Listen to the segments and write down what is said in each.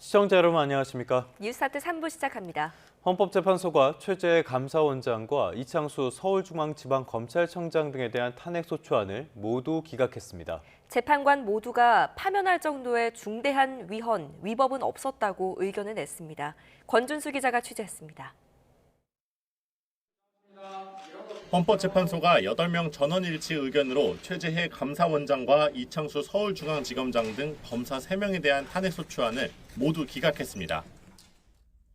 시청자 여러분 안녕하십니까? 뉴스타트 3부 시작합니다. 헌법재판소가 최재해 감사원장과 이창수 서울중앙지방검찰청장 등에 대한 탄핵소추안을 모두 기각했습니다. 재판관 모두가 파면할 정도의 중대한 위법은 없었다고 의견을 냈습니다. 권준수 기자가 취재했습니다. 헌법재판소가 8명 전원일치 의견으로 최재해 감사원장과 이창수 서울중앙지검장 등 검사 3명에 대한 탄핵소추안을 모두 기각했습니다.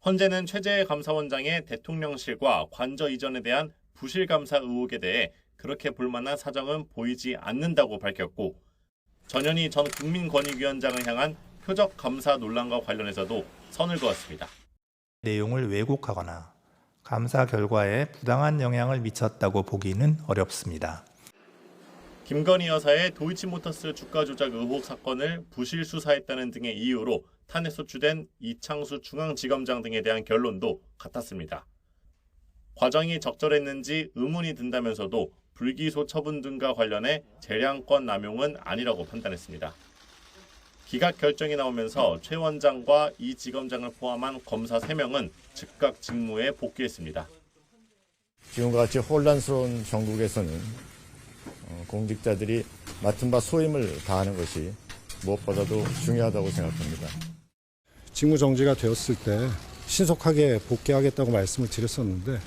헌재는 최재해 감사원장의 대통령실과 관저 이전에 대한 부실감사 의혹에 대해 그렇게 볼만한 사정은 보이지 않는다고 밝혔고, 전현희 전 국민권익위원장을 향한 표적 감사 논란과 관련해서도 선을 그었습니다. 내용을 왜곡하거나 감사 결과에 부당한 영향을 미쳤다고 보기는 어렵습니다. 김건희 여사의 도이치모터스 주가 조작 의혹 사건을 부실 수사했다는 등의 이유로 탄핵소추된 이창수 중앙지검장 등에 대한 결론도 같았습니다. 과정이 적절했는지 의문이 든다면서도 불기소 처분 등과 관련해 재량권 남용은 아니라고 판단했습니다. 기각 결정이 나오면서 최 원장과 이 지검장을 포함한 검사 3명은 즉각 직무에 복귀했습니다. 지금과 같이 혼란스러운 정국에서는 공직자들이 맡은 바 소임을 다하는 것이 무엇보다도 중요하다고 생각합니다. 직무 정지가 되었을 때 신속하게 복귀하겠다고 말씀을 드렸었는데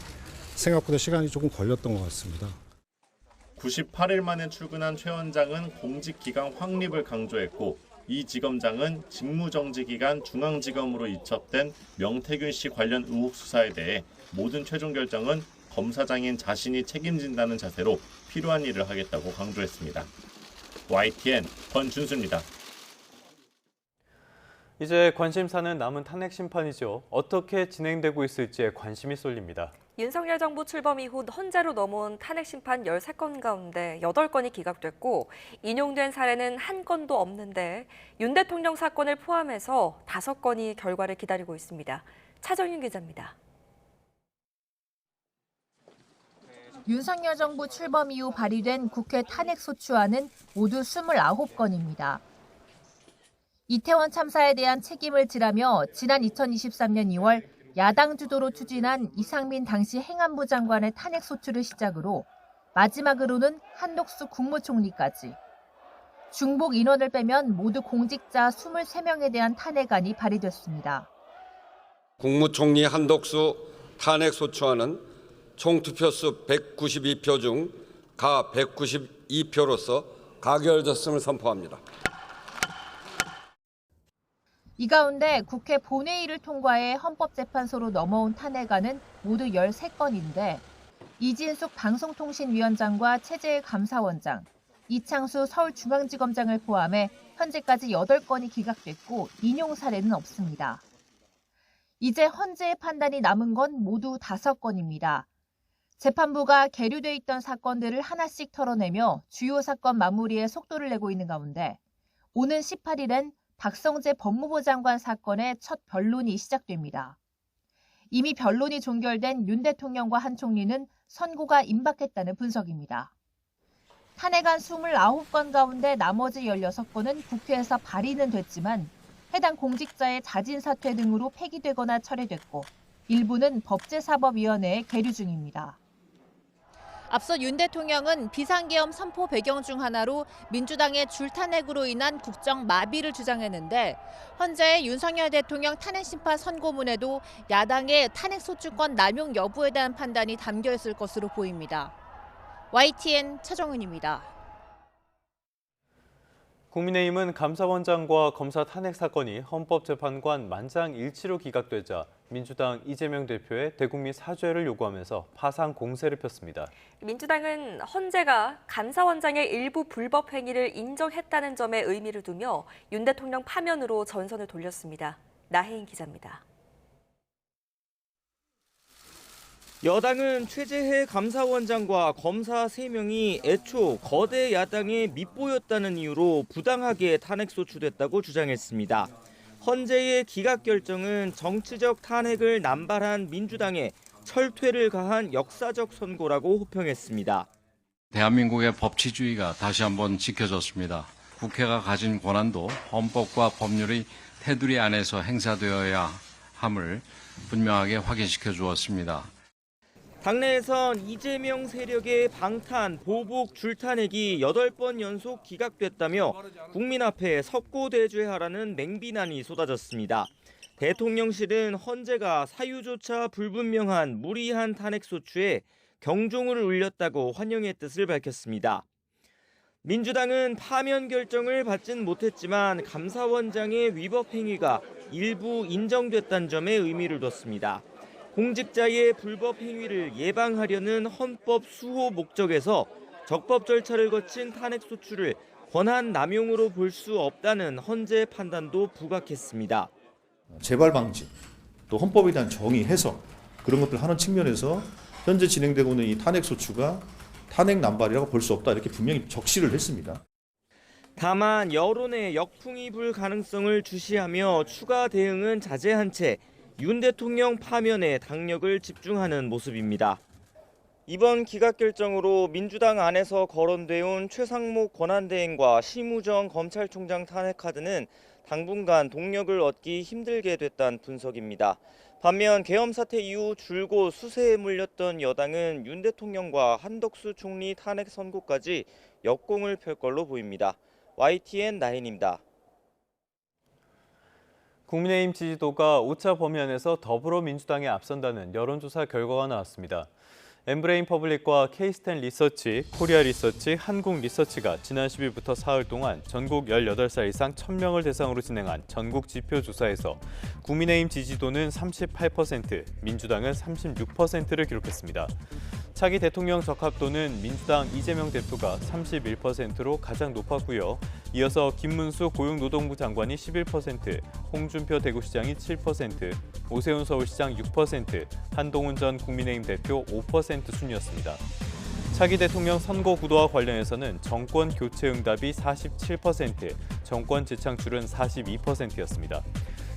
생각보다 시간이 조금 걸렸던 것 같습니다. 98일 만에 출근한 최 원장은 공직기강 확립을 강조했고, 이 지검장은 직무정지 기간 중앙지검으로 이첩된 명태균 씨 관련 의혹 수사에 대해 모든 최종 결정은 검사장인 자신이 책임진다는 자세로 필요한 일을 하겠다고 강조했습니다. YTN 권준수입니다. 이제 관심사는 남은 탄핵 심판이죠. 어떻게 진행되고 있을지에 관심이 쏠립니다. 윤석열 정부 출범 이후 헌재로 넘어온 탄핵 심판 13건 가운데 8건이 기각됐고 인용된 사례는 1건도 없는데 윤 대통령 사건을 포함해서 5건이 결과를 기다리고 있습니다. 차정윤 기자입니다. 윤석열 정부 출범 이후 발의된 국회 탄핵소추안은 모두 29건입니다. 이태원 참사에 대한 책임을 지라며 지난 2023년 2월 야당 주도로 추진한 이상민 당시 행안부 장관의 탄핵소추를 시작으로 마지막으로는 한독수 국무총리까지 중복 인원을 빼면 모두 공직자 23명에 대한 탄핵안이 발의됐습니다. 국무총리 한독수 탄핵소추안은 총 투표수 192표 중 가 192표로서 가결됐음을 선포합니다. 이 가운데 국회 본회의를 통과해 헌법재판소로 넘어온 탄핵안은 모두 13건인데 이진숙 방송통신위원장과 최재해 감사원장, 이창수 서울중앙지검장을 포함해 현재까지 8건이 기각됐고 인용 사례는 없습니다. 이제 헌재의 판단이 남은 건 모두 5건입니다. 재판부가 계류돼 있던 사건들을 하나씩 털어내며 주요 사건 마무리에 속도를 내고 있는 가운데 오는 18일엔 박성재 법무부 장관 사건의 첫 변론이 시작됩니다. 이미 변론이 종결된 윤 대통령과 한 총리는 선고가 임박했다는 분석입니다. 탄핵안 29건 가운데 나머지 16건은 국회에서 발의는 됐지만 해당 공직자의 자진 사퇴 등으로 폐기되거나 철회됐고 일부는 법제사법위원회에 계류 중입니다. 앞서 윤 대통령은 비상계엄 선포 배경 중 하나로 민주당의 줄탄핵으로 인한 국정 마비를 주장했는데 헌재의 윤석열 대통령 탄핵심판 선고문에도 야당의 탄핵소추권 남용 여부에 대한 판단이 담겨 있을 것으로 보입니다. YTN 차정은입니다. 국민의힘은 감사원장과 검사 탄핵 사건이 헌법재판관 만장일치로 기각되자 민주당 이재명 대표의 대국민 사죄를 요구하면서 파상 공세를 폈습니다. 민주당은 헌재가 감사원장의 일부 불법 행위를 인정했다는 점에 의미를 두며 윤 대통령 파면으로 전선을 돌렸습니다. 나혜인 기자입니다. 여당은 최재해 감사원장과 검사 3명이 애초 거대 야당에 밑보였다는 이유로 부당하게 탄핵소추됐다고 주장했습니다. 헌재의 기각 결정은 정치적 탄핵을 남발한 민주당에 철퇴를 가한 역사적 선고라고 호평했습니다. 대한민국의 법치주의가 다시 한번 지켜졌습니다. 국회가 가진 권한도 헌법과 법률의 테두리 안에서 행사되어야 함을 분명하게 확인시켜 주었습니다. 당내에선 이재명 세력의 방탄, 보복, 줄타내기 8번 연속 기각됐다며 국민 앞에 석고대죄하라는 맹비난이 쏟아졌습니다. 대통령실은 헌재가 사유조차 불분명한 무리한 탄핵소추에 경종을 울렸다고 환영의 뜻을 밝혔습니다. 민주당은 파면 결정을 받진 못했지만 감사원장의 위법 행위가 일부 인정됐다는 점에 의미를 뒀습니다. 공직자의 불법 행위를 예방하려는 헌법 수호 목적에서 적법 절차를 거친 탄핵소추를 권한 남용으로 볼 수 없다는 헌재 판단도 부각했습니다. 재발 방지, 또 헌법에 대한 정의, 해석 그런 것들 하는 측면에서 현재 진행되고 있는 이 탄핵소추가 탄핵 남발이라고 볼 수 없다 이렇게 분명히 적시를 했습니다. 다만 여론의 역풍이 불 가능성을 주시하며 추가 대응은 자제한 채 윤 대통령 파면에 당력을 집중하는 모습입니다. 이번 기각 결정으로 민주당 안에서 거론돼온 최상목 권한대행과 심우정 검찰총장 탄핵 카드는 당분간 동력을 얻기 힘들게 됐다는 분석입니다. 반면 계엄 사태 이후 줄곧 수세에 몰렸던 여당은 윤 대통령과 한덕수 총리 탄핵 선고까지 역공을 펼 걸로 보입니다. YTN9입니다. 국민의힘 지지도가 오차 범위 안에서 더불어민주당에 앞선다는 여론조사 결과가 나왔습니다. 엠브레인 퍼블릭과 K-스탠 리서치, 코리아 리서치, 한국 리서치가 지난 10일부터 사흘 동안 전국 18살 이상 1000명을 대상으로 진행한 전국 지표 조사에서 국민의힘 지지도는 38%, 민주당은 36%를 기록했습니다. 차기 대통령 적합도는 민주당 이재명 대표가 31%로 가장 높았고요. 이어서 김문수 고용노동부 장관이 11%, 홍준표 대구시장이 7%, 오세훈 서울시장 6%, 한동훈 전 국민의힘 대표 5% 순이었습니다. 차기 대통령 선거 구도와 관련해서는 정권 교체 응답이 47%, 정권 재창출은 42%였습니다.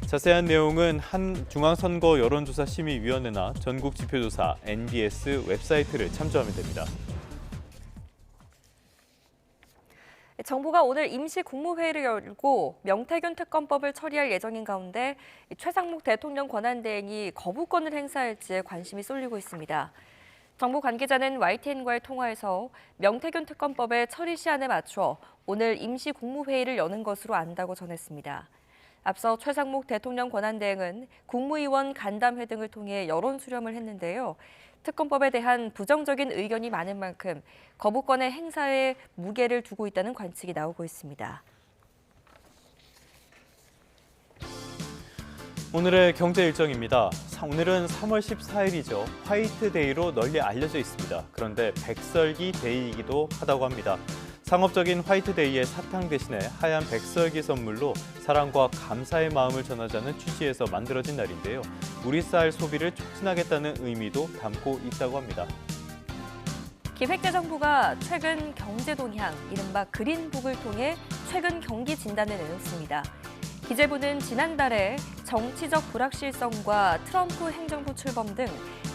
자세한 내용은 한 중앙선거 여론조사 심의위원회나 전국지표조사 NBS 웹사이트를 참조하면 됩니다. 정부가 오늘 임시 국무회의를 열고 명태균 특검법을 처리할 예정인 가운데 최상목 대통령 권한대행이 거부권을 행사할지에 관심이 쏠리고 있습니다. 정부 관계자는 YTN과의 통화에서 명태균 특검법의 처리 시한에 맞춰 오늘 임시 국무회의를 여는 것으로 안다고 전했습니다. 앞서 최상목 대통령 권한대행은 국무위원 간담회 등을 통해 여론 수렴을 했는데요. 특검법에 대한 부정적인 의견이 많은 만큼 거부권의 행사에 무게를 두고 있다는 관측이 나오고 있습니다. 오늘의 경제 일정입니다. 오늘은 3월 14일이죠. 화이트데이로 널리 알려져 있습니다. 그런데 백설기 데이이기도 하다고 합니다. 상업적인 화이트데이의 사탕 대신에 하얀 백설기 선물로 사랑과 감사의 마음을 전하자는 취지에서 만들어진 날인데요. 우리 쌀 소비를 촉진하겠다는 의미도 담고 있다고 합니다. 기획재정부가 최근 경제 동향, 이른바 그린북을 통해 최근 경기 진단을 내놓습니다. 기재부는 지난달에 정치적 불확실성과 트럼프 행정부 출범 등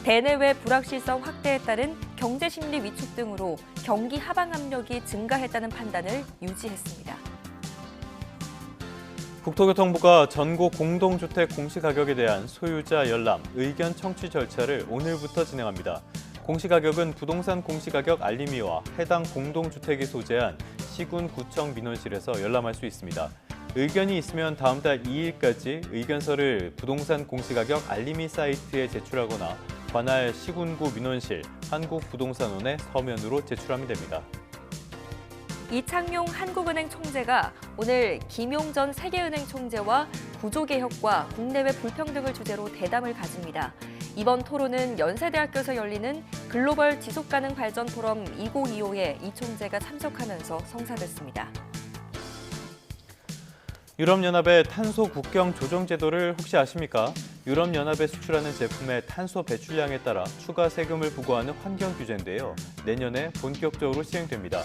대내외 불확실성 확대에 따른 경제 심리 위축 등으로 경기 하방 압력이 증가했다는 판단을 유지했습니다. 국토교통부가 전국 공동주택 공시가격에 대한 소유자 열람, 의견 청취 절차를 오늘부터 진행합니다. 공시가격은 부동산 공시가격 알림이와 해당 공동주택이 소재한 시군, 구청, 민원실에서 열람할 수 있습니다. 의견이 있으면 다음 달 2일까지 의견서를 부동산 공시가격 알림이 사이트에 제출하거나 관할 시군구 민원실, 한국부동산원에 서면으로 제출하면 됩니다. 이창용 한국은행 총재가 오늘 김용 전 세계은행 총재와 구조개혁과 국내외 불평등을 주제로 대담을 가집니다. 이번 토론은 연세대학교에서 열리는 글로벌 지속가능 발전 포럼 2025에 이 총재가 참석하면서 성사됐습니다. 유럽연합의 탄소 국경 조정 제도를 혹시 아십니까? 유럽연합에 수출하는 제품의 탄소 배출량에 따라 추가 세금을 부과하는 환경 규제인데요. 내년에 본격적으로 시행됩니다.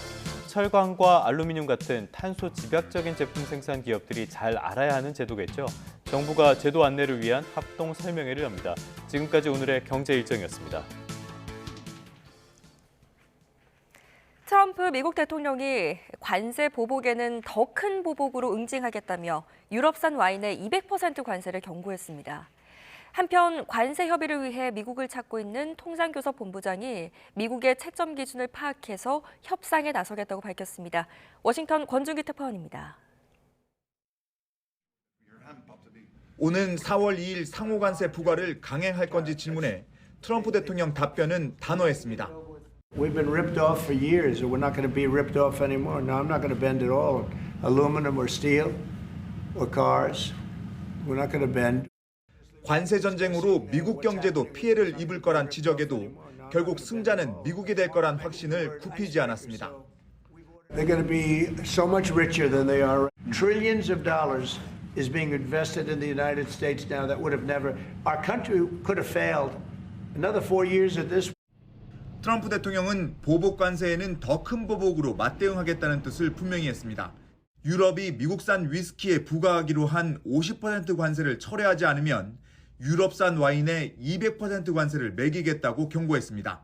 철강과 알루미늄 같은 탄소 집약적인 제품 생산 기업들이 잘 알아야 하는 제도겠죠. 정부가 제도 안내를 위한 합동 설명회를 엽니다. 지금까지 오늘의 경제 일정이었습니다. 트럼프 미국 대통령이 관세 보복에는 더 큰 보복으로 응징하겠다며 유럽산 와인에 200% 관세를 경고했습니다. 한편 관세 협의를 위해 미국을 찾고 있는 통상교섭본부장이 미국의 채점 기준을 파악해서 협상에 나서겠다고 밝혔습니다. 워싱턴 권준기 특파원입니다. 오는 4월 2일 상호관세 부과를 강행할 건지 질문에 트럼프 대통령 답변은 단호했습니다. We've been ripped off for years, and we're not going to be ripped off anymore. No, I'm not going to bend at all. Aluminum or steel or cars, we're not going to bend. 관세 전쟁으로 미국 경제도 피해를 입을 거란 지적에도 결국 승자는 미국이 될 거란 확신을 굽히지 않았습니다. They're going to be so much richer than they are. Trillions of dollars is being invested in the United States now that would have never. Our country could have failed. Another 4 years of this. 트럼프 대통령은 보복 관세에는 더 큰 보복으로 맞대응하겠다는 뜻을 분명히 했습니다. 유럽이 미국산 위스키에 부과하기로 한 50% 관세를 철회하지 않으면 유럽산 와인에 200% 관세를 매기겠다고 경고했습니다.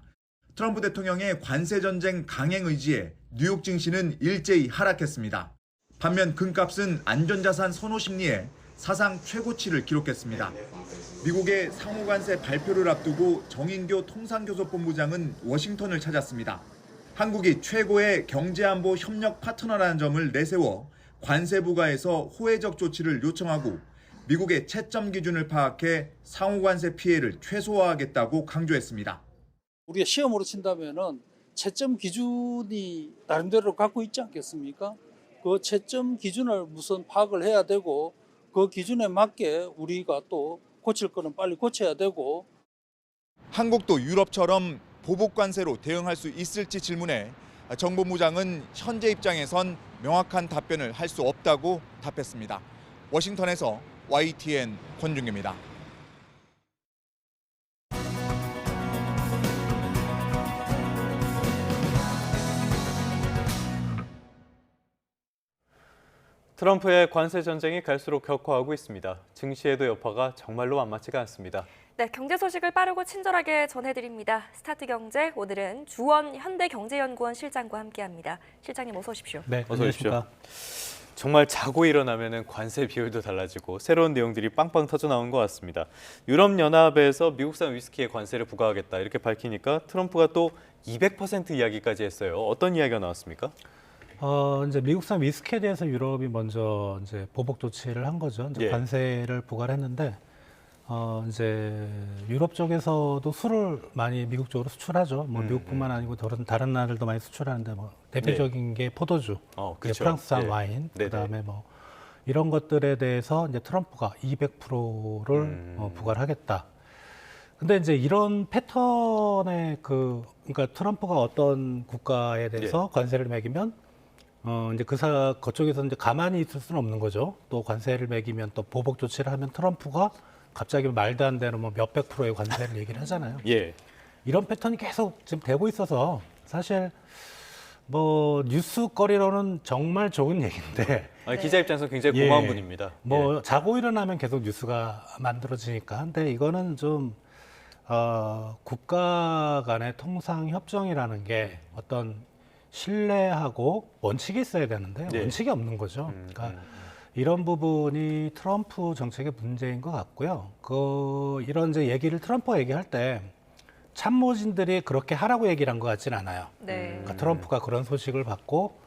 트럼프 대통령의 관세 전쟁 강행 의지에 뉴욕 증시는 일제히 하락했습니다. 반면 금값은 안전자산 선호 심리에 사상 최고치를 기록했습니다. 미국의 상호관세 발표를 앞두고 정인교 통상교섭본부장은 워싱턴을 찾았습니다. 한국이 최고의 경제안보 협력 파트너라는 점을 내세워 관세 부과에서 호혜적 조치를 요청하고 미국의 채점 기준을 파악해 상호관세 피해를 최소화하겠다고 강조했습니다. 우리가 시험으로 친다면은 채점 기준이 나름대로 갖고 있지 않겠습니까? 그 채점 기준을 우선 파악을 해야 되고 그 기준에 맞게 우리가 또 고칠 거는 빨리 고쳐야 되고. 한국도 유럽처럼 보복 관세로 대응할 수 있을지 질문에 정 본부장은 현재 입장에선 명확한 답변을 할 수 없다고 답했습니다. 워싱턴에서 YTN 권준규입니다. 트럼프의 관세 전쟁이 갈수록 격화하고 있습니다. 증시에도 여파가 정말로 만만치가 않습니다. 네, 경제 소식을 빠르고 친절하게 전해드립니다. 스타트 경제, 오늘은 주원 현대경제연구원 실장과 함께합니다. 실장님 어서 오십시오. 네, 어서 오십시오. 정말 자고 일어나면 관세 비율도 달라지고 새로운 내용들이 빵빵 터져 나온 것 같습니다. 유럽연합에서 미국산 위스키에 관세를 부과하겠다 이렇게 밝히니까 트럼프가 또 200% 이야기까지 했어요. 어떤 이야기가 나왔습니까? 이제 미국산 위스키에 대해서 유럽이 먼저 이제 보복 조치를 한 거죠. 이제 관세를 부과를 했는데, 이제 유럽 쪽에서도 술을 많이 미국 쪽으로 수출하죠. 뭐 미국뿐만 아니고 다른 나라들도 많이 수출하는데 뭐 대표적인 게 포도주, 그렇죠. 프랑스산 와인, 그다음에 뭐 이런 것들에 대해서 이제 트럼프가 200%를 부과를 하겠다. 근데 이제 이런 패턴의 그러니까 트럼프가 어떤 국가에 대해서 관세를 매기면 이제 그쪽에서 이제 가만히 있을 수는 없는 거죠. 또 관세를 매기면 또 보복 조치를 하면 트럼프가 갑자기 말도 안 되는 뭐 몇백 프로의 관세를 얘기를 하잖아요. 이런 패턴이 계속 지금 되고 있어서 사실 뭐 뉴스거리로는 정말 좋은 얘기인데 기자 입장에서 굉장히 고마운 분입니다. 뭐 자고 일어나면 계속 뉴스가 만들어지니까. 근데 이거는 좀 국가 간의 통상 협정이라는 게 어떤 신뢰하고 원칙이 있어야 되는데 원칙이 없는 거죠. 그러니까 이런 부분이 트럼프 정책의 문제인 것 같고요. 이런 이제 얘기를 트럼프가 얘기할 때 참모진들이 그렇게 하라고 얘기를 한 것 같지는 않아요. 그러니까 트럼프가 그런 소식을 받고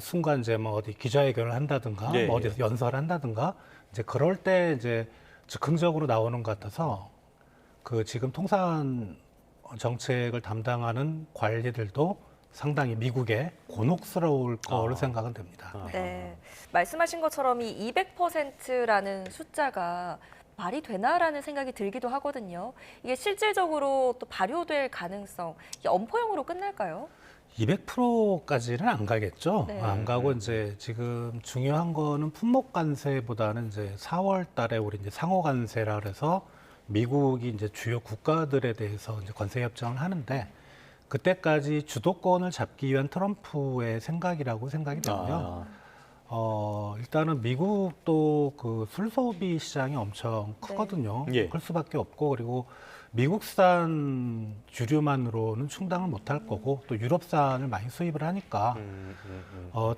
순간 이제 뭐 어디 기자회견을 한다든가 뭐 어디서 연설을 한다든가 이제 그럴 때 이제 즉흥적으로 나오는 것 같아서 지금 통상 정책을 담당하는 관리들도 상당히 미국에 곤혹스러울 거로 생각은 됩니다. 네, 말씀하신 것처럼 이 200%라는 숫자가 말이 되나라는 생각이 들기도 하거든요. 이게 실질적으로 또 발효될 가능성, 이게 엄포형으로 끝날까요? 200%까지는 안 가겠죠. 안 가고 이제 지금 중요한 거는 품목 관세보다는 이제 4월 달에 우리 이제 상호 관세라 그래서 미국이 이제 주요 국가들에 대해서 이제 관세 협정을 하는데 그때까지 주도권을 잡기 위한 트럼프의 생각이라고 생각이 되고요. 일단은 미국도 술 소비 시장이 엄청 크거든요. 클 수밖에 없고 그리고 미국산 주류만으로는 충당을 못할 거고 또 유럽산을 많이 수입을 하니까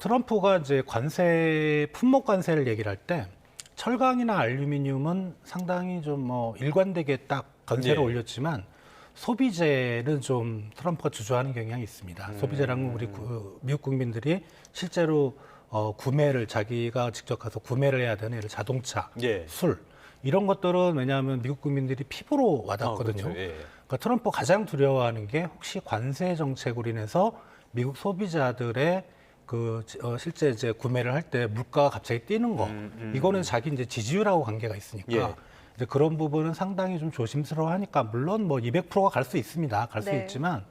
트럼프가 이제 관세 품목 관세를 얘기를 할 때 철강이나 알루미늄은 상당히 좀 뭐 일관되게 딱 관세를 올렸지만 소비재는 좀 트럼프가 주저하는 경향이 있습니다. 소비재라는 건 우리 미국 국민들이 실제로 구매를 자기가 직접 가서 구매를 해야 되는 예를 자동차, 술 이런 것들은 왜냐하면 미국 국민들이 피부로 와닿거든요. 그렇죠. 예. 그러니까 트럼프 가장 두려워하는 게 혹시 관세 정책으로 인해서 미국 소비자들의 실제 이제 구매를 할 때 물가가 갑자기 뛰는 거, 이거는 자기 이제 지지율하고 관계가 있으니까 이제 그런 부분은 상당히 좀 조심스러워하니까 물론 뭐 200%가 갈 수 있습니다. 갈 수 있지만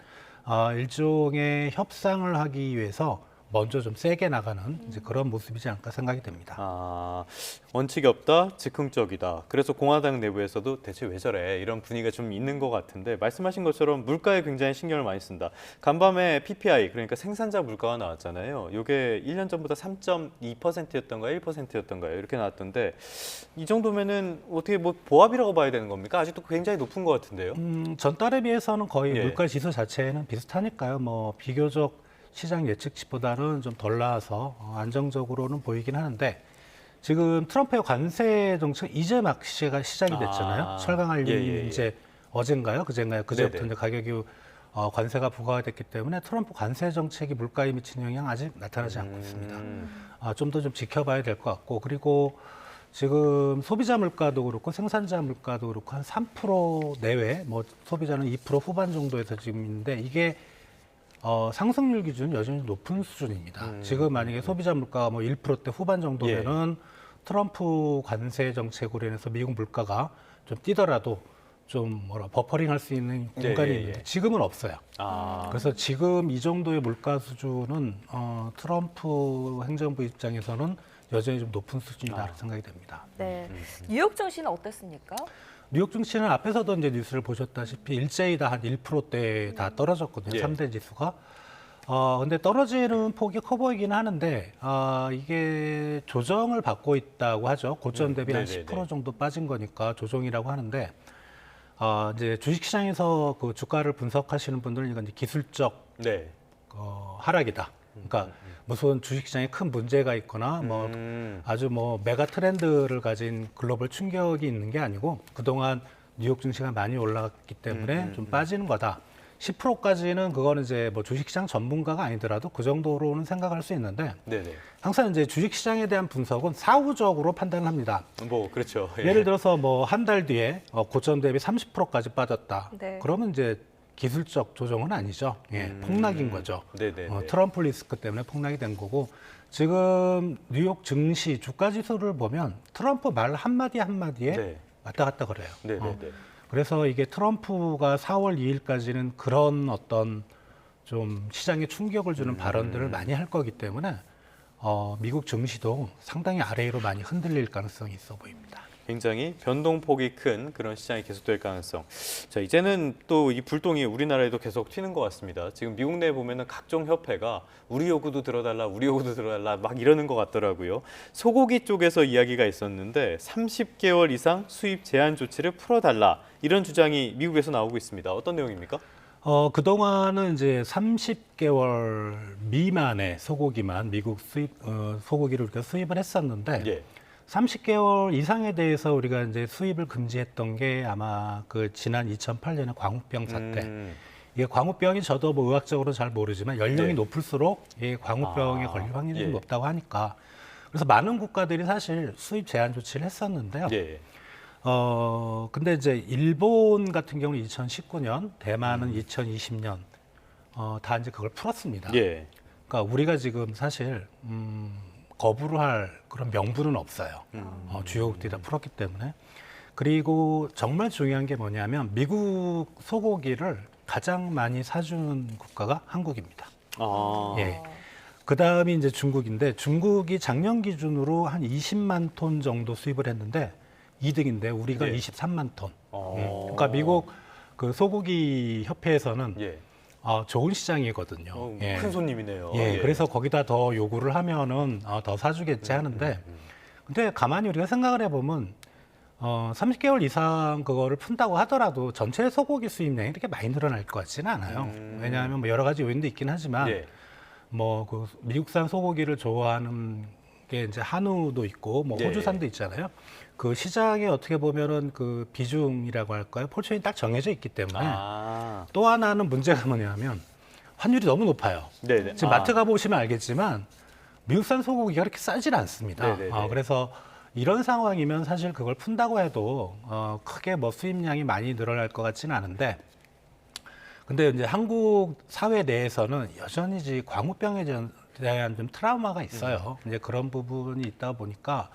일종의 협상을 하기 위해서 먼저 좀 세게 나가는 이제 그런 모습이지 않을까 생각이 됩니다. 원칙이 없다, 즉흥적이다. 그래서 공화당 내부에서도 대체 왜 저래? 이런 분위기가 좀 있는 것 같은데 말씀하신 것처럼 물가에 굉장히 신경을 많이 쓴다. 간밤에 PPI, 그러니까 생산자 물가가 나왔잖아요. 이게 1년 전보다 3.2%였던가요? 1%였던가요? 이렇게 나왔던데 이 정도면은 어떻게 뭐 보합이라고 봐야 되는 겁니까? 아직도 굉장히 높은 것 같은데요. 전달에 비해서는 거의 물가 지수 자체는 비슷하니까요. 뭐 비교적 시장 예측치보다는 좀 덜 나와서 안정적으로는 보이긴 하는데 지금 트럼프의 관세 정책 이제 막 시작이 됐잖아요. 철강 알루미늄 이제 어젠가요? 그제부터 이제 가격이 관세가 부과가 됐기 때문에 트럼프 관세 정책이 물가에 미치는 영향 아직 나타나지 않고 있습니다. 좀 더 좀 지켜봐야 될 것 같고 그리고 지금 소비자 물가도 그렇고 생산자 물가도 그렇고 한 3% 내외, 뭐 소비자는 2% 후반 정도에서 지금 있는데 이게 상승률 기준은 여전히 높은 수준입니다. 지금 만약에 소비자 물가가 뭐 1%대 후반 정도면은 트럼프 관세 정책으로 인해서 미국 물가가 좀 뛰더라도 좀 버퍼링 할 수 있는 공간이 있는데 지금은 없어요. 그래서 지금 이 정도의 물가 수준은 트럼프 행정부 입장에서는 여전히 좀 높은 수준이다 생각이 됩니다. 네. 뉴욕 증시는 어땠습니까? 뉴욕 증시는 앞에서도 이제 뉴스를 보셨다시피 일제히 다 한 1%대 다 떨어졌거든요. 3대 지수가. 근데 떨어지는 폭이 커 보이긴 하는데 이게 조정을 받고 있다고 하죠. 고점 대비 한 10% 정도 빠진 거니까 조정이라고 하는데 이제 주식시장에서 그 주가를 분석하시는 분들은 이건 이제 기술적 하락이다. 그러니까 무슨 주식시장에 큰 문제가 있거나 뭐 아주 뭐 메가 트렌드를 가진 글로벌 충격이 있는 게 아니고 그동안 뉴욕 증시가 많이 올라갔기 때문에 좀 빠지는 거다. 10%까지는 그거는 이제 뭐 주식시장 전문가가 아니더라도 그 정도로는 생각할 수 있는데 항상 이제 주식시장에 대한 분석은 사후적으로 판단을 합니다. 뭐 그렇죠. 예를 들어서 뭐 한 달 뒤에 고점 대비 30%까지 빠졌다. 그러면 이제 기술적 조정은 아니죠. 폭락인 거죠. 트럼프 리스크 때문에 폭락이 된 거고 지금 뉴욕 증시 주가 지수를 보면 트럼프 말 한마디 한마디에 왔다 갔다 그래요. 그래서 이게 트럼프가 4월 2일까지는 그런 어떤 좀 시장에 충격을 주는 발언들을 많이 할 거기 때문에 미국 증시도 상당히 아래로 많이 흔들릴 가능성이 있어 보입니다. 굉장히 변동폭이 큰 그런 시장이 계속될 가능성. 자, 이제는 또 이 불똥이 우리나라에도 계속 튀는 것 같습니다. 지금 미국 내에 보면은 각종 협회가 우리 요구도 들어달라, 우리 요구도 들어달라 막 이러는 것 같더라고요. 소고기 쪽에서 이야기가 있었는데 30개월 이상 수입 제한 조치를 풀어달라 이런 주장이 미국에서 나오고 있습니다. 어떤 내용입니까? 그동안은 이제 30개월 미만의 소고기만 미국 소고기를 우리가 수입을 했었는데 30개월 이상에 대해서 우리가 이제 수입을 금지했던 게 아마 그 지난 2008년의 광우병 사태. 이게 광우병이 저도 뭐 의학적으로 잘 모르지만 연령이 높을수록 이 광우병에 걸릴 확률이 좀 높다고 하니까 그래서 많은 국가들이 사실 수입 제한 조치를 했었는데요. 근데 이제 일본 같은 경우는 2019년, 대만은 2020년 다 이제 그걸 풀었습니다. 그러니까 우리가 지금 사실 거부를 할 그런 명분은 없어요. 주요국들이 다 풀었기 때문에. 그리고 정말 중요한 게 뭐냐면 미국 소고기를 가장 많이 사주는 국가가 한국입니다. 그 다음이 이제 중국인데 중국이 작년 기준으로 한 20만 톤 정도 수입을 했는데 2등인데 우리가 23만 톤. 그러니까 미국 그 소고기 협회에서는 좋은 시장이거든요. 큰 손님이네요. 그래서 거기다 더 요구를 하면은 더 사주겠지 하는데 근데 가만히 우리가 생각을 해보면 30개월 이상 그거를 푼다고 하더라도 전체 소고기 수입량이 이렇게 많이 늘어날 것 같지는 않아요. 왜냐하면 뭐 여러 가지 요인도 있긴 하지만 예. 뭐 그 미국산 소고기를 좋아하는 게 이제 한우도 있고 뭐 예. 호주산도 있잖아요. 그 시장에 어떻게 보면은 그 비중이라고 할까요? 포션이 딱 정해져 있기 때문에 또 하나는 문제가 뭐냐면 환율이 너무 높아요. 네네. 지금 마트 가보시면 알겠지만 미국산 소고기가 그렇게 싸질 않습니다. 네네네. 그래서 이런 상황이면 사실 그걸 푼다고 해도 크게 뭐 수입량이 많이 늘어날 것 같지는 않은데, 근데 이제 한국 사회 내에서는 여전히 이제 광우병에 대한 좀 트라우마가 있어요. 이제 그런 부분이 있다 보니까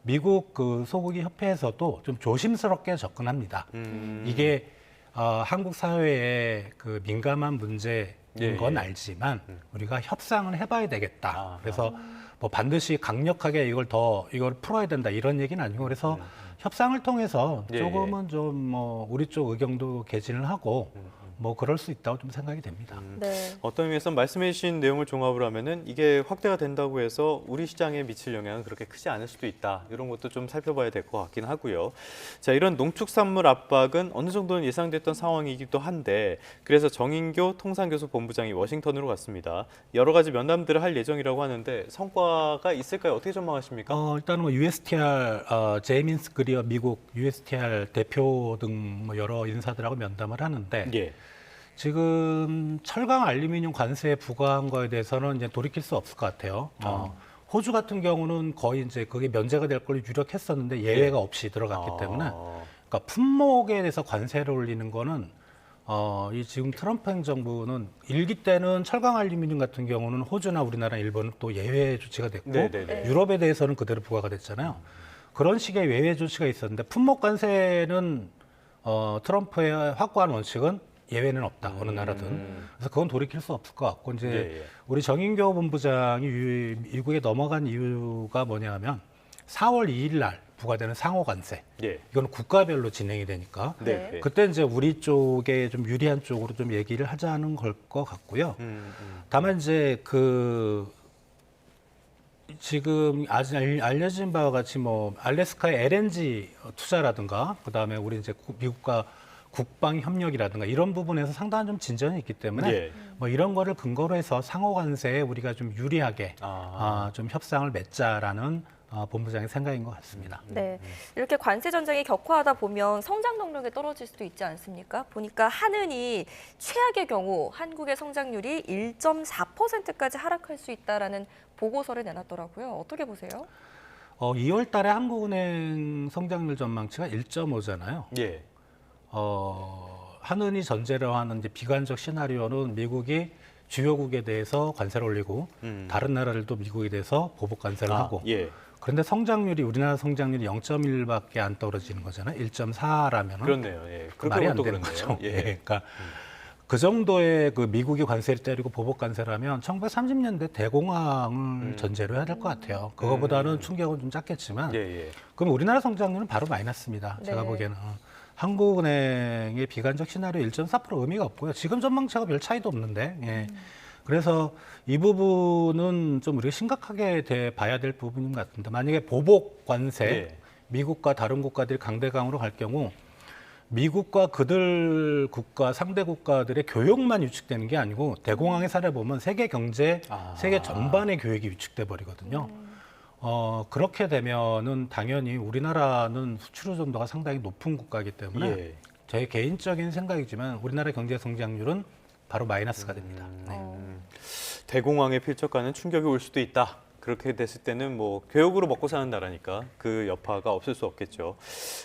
미국 그 소고기 협회에서도 좀 조심스럽게 접근합니다. 이게 한국 사회의 그 민감한 문제인 건 알지만 우리가 협상을 해봐야 되겠다. 그래서 뭐 반드시 강력하게 이걸 풀어야 된다 이런 얘기는 아니고, 그래서 협상을 통해서 조금은 좀 뭐 우리 쪽 의견도 개진을 하고 뭐 그럴 수 있다고 좀 생각이 됩니다. 네. 어떤 의미에서 말씀해 주신 내용을 종합을 하면은 이게 확대가 된다고 해서 우리 시장에 미칠 영향은 그렇게 크지 않을 수도 있다. 이런 것도 좀 살펴봐야 될 것 같긴 하고요. 자, 이런 농축산물 압박은 어느 정도는 예상됐던 상황이기도 한데, 그래서 정인교 통상교섭 본부장이 워싱턴으로 갔습니다. 여러 가지 면담들을 할 예정이라고 하는데 성과가 있을까요? 어떻게 전망하십니까? 일단은 뭐 USTR 제이민스 그리어 미국 USTR 대표 등 뭐 여러 인사들하고 면담을 하는데, 예. 지금 철강 알루미늄 관세에 부과한 거에 대해서는 이제 돌이킬 수 없을 것 같아요. 호주 같은 경우는 거의 이제 그게 면제가 될 걸로 유력했었는데 예외가 없이 들어갔기 때문에, 그러니까 품목에 대해서 관세를 올리는 거는 이 지금 트럼프 행정부는 일기 때는 철강 알루미늄 같은 경우는 호주나 우리나라, 일본은 또 예외 조치가 됐고, 유럽에 대해서는 그대로 부과가 됐잖아요. 그런 식의 예외 조치가 있었는데 품목 관세는 트럼프의 확고한 원칙은 예외는 없다, 어느 나라든. 그래서 그건 돌이킬 수 없을 것 같고, 이제 우리 정인교 본부장이 미국에 넘어간 이유가 뭐냐면 4월 2일 날 부과되는 상호 관세. 이거는 국가별로 진행이 되니까 그때 이제 우리 쪽에 좀 유리한 쪽으로 좀 얘기를 하자는 걸 것 같고요. 다만 이제 지금 아직 알려진 바와 같이 뭐 알래스카의 LNG 투자라든가, 그다음에 우리 이제 미국과 국방 협력이라든가 이런 부분에서 상당한 좀 진전이 있기 때문에 뭐 이런 거를 근거로 해서 상호 관세에 우리가 좀 유리하게 좀 협상을 맺자라는 본부장의 생각인 것 같습니다. 네, 이렇게 관세 전쟁이 격화하다 보면 성장 동력이 떨어질 수도 있지 않습니까? 보니까 한은이 최악의 경우 한국의 성장률이 1.4%까지 하락할 수 있다라는 보고서를 내놨더라고요. 어떻게 보세요? 2월 달에 한국은행 성장률 전망치가 1.5잖아요. 한은이 전제로 하는 이제 비관적 시나리오는 미국이 주요국에 대해서 관세를 올리고 다른 나라들도 미국에 대해서 보복 관세를 하고, 그런데 성장률이 우리나라 성장률이 0.1밖에 안 떨어지는 거잖아요. 1.4라면 그렇네요. 말이 안 되는 거죠. 그러니까 그 정도의 그 미국이 관세를 때리고 보복 관세라면 1930년대 대공황을 전제로 해야 될 것 같아요. 그거보다는 충격은 좀 작겠지만, 그럼 우리나라 성장률은 바로 마이너스입니다. 제가 보기에는. 한국은행의 비관적 시나리오 1.4% 의미가 없고요. 지금 전망치가 별 차이도 없는데, 그래서 이 부분은 좀 우리가 심각하게 봐야 될 부분인 것 같은데, 만약에 보복 관세, 미국과 다른 국가들이 강대강으로 갈 경우 미국과 그들 국가, 상대 국가들의 교역만 위축되는 게 아니고 대공황의 사례 보면 세계 경제, 세계 전반의 교역이 위축돼 버리거든요. 그렇게 되면은 당연히 우리나라는 수출 의존도가 상당히 높은 국가이기 때문에 제 개인적인 생각이지만 우리나라 경제 성장률은 바로 마이너스가 됩니다. 대공황에 필적하는 충격이 올 수도 있다. 그렇게 됐을 때는 뭐 교역으로 먹고 사는 나라니까 그 여파가 없을 수 없겠죠.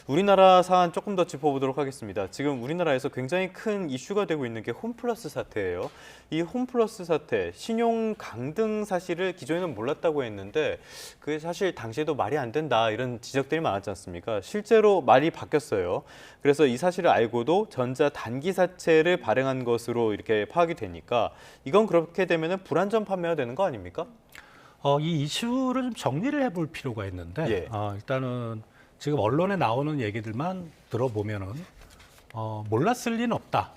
우리나라 사안 조금 더 짚어보도록 하겠습니다. 지금 우리나라에서 굉장히 큰 이슈가 되고 있는 게 홈플러스 사태예요. 이 홈플러스 사태, 신용 강등 사실을 기존에는 몰랐다고 했는데 그게 사실 당시에도 말이 안 된다 이런 지적들이 많았지 않습니까? 실제로 말이 바뀌었어요. 그래서 이 사실을 알고도 전자 단기 사채를 발행한 것으로 이렇게 파악이 되니까 이건 그렇게 되면 불안전 판매가 되는 거 아닙니까? 이 이슈를 좀 정리를 해볼 필요가 있는데, 일단은 지금 언론에 나오는 얘기들만 들어보면은 몰랐을 리는 없다.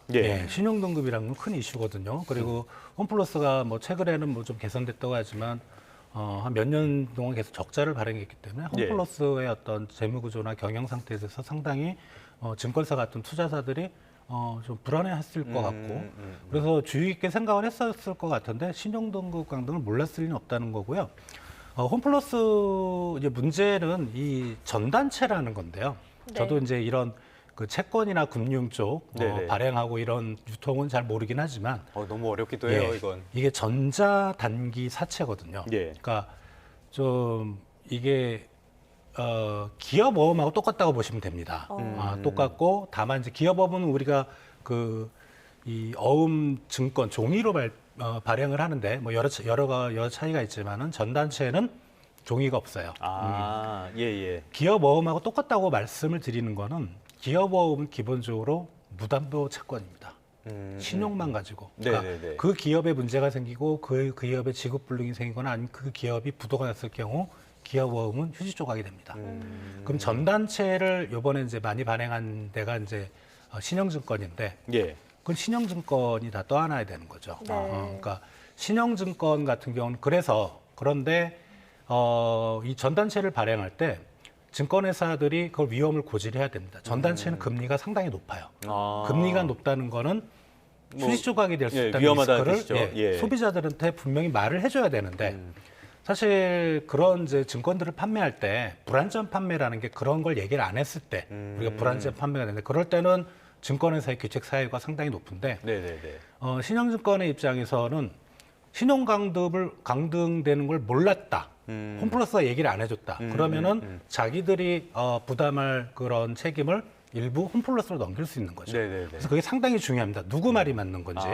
신용등급이라는 건 큰 이슈거든요. 그리고 홈플러스가 뭐 최근에는 뭐 좀 개선됐다고 하지만 한 몇 년 동안 계속 적자를 발행했기 때문에 예. 홈플러스의 어떤 재무 구조나 경영 상태에 대해서 상당히 증권사 같은 투자자들이 좀 불안해했을 것 같고 그래서 주의 깊게 생각을 했었을 것 같은데 신용등급 강등을 몰랐을 리는 없다는 거고요. 홈플러스 이제 문제는 이 전단체라는 건데요. 네. 저도 이제 이런 그 채권이나 금융 쪽 네네. 발행하고 이런 유통은 잘 모르긴 하지만 너무 어렵기도 해요, 예, 이건. 이게 전자 단기 사채거든요. 예. 그러니까 좀 이게 기업어음하고 똑같다고 보시면 됩니다. 똑같고 다만 이제 기업어음은 우리가 이 어음 증권 종이로 발행을 하는데 뭐 여러 차이가 있지만은 전단체는 종이가 없어요. 예. 기업어음하고 똑같다고 말씀을 드리는 거는 기업어음은 기본적으로 무담보 채권입니다. 신용만 가지고. 그러니까 네네네. 그 기업에 문제가 생기고 그 기업에 지급 불능이 생기거나 아니면 그 기업이 부도가 났을 경우 기업어음은 휴지 조각이 됩니다. 그럼 전단체를 이번에 이제 많이 발행한 데가 이제 신영증권인데, 예. 그건 신영증권이 다 떠안아야 되는 거죠. 네. 그러니까 신영증권 같은 경우는 그런데 이 전단체를 발행할 때 증권회사들이 그걸 위험을 고지해야 됩니다. 전단체는 금리가 상당히 높아요. 금리가 높다는 거는 휴지 조각이 될 수 있다는 위험하다는 리스크를 뜻이죠. 소비자들한테 분명히 말을 해줘야 되는데 사실 그런 이제 증권들을 판매할 때 불안전 판매라는 게 그런 걸 얘기를 안 했을 때 우리가 불안전 판매가 되는데 그럴 때는 증권회사의 규책 사유가 상당히 높은데 신영증권의 입장에서는 신용 강등되는 걸 몰랐다. 홈플러스가 얘기를 안 해줬다. 그러면은 자기들이 부담할 그런 책임을 일부 홈플러스로 넘길 수 있는 거죠. 그래서 그게 상당히 중요합니다. 누구 말이 맞는 건지.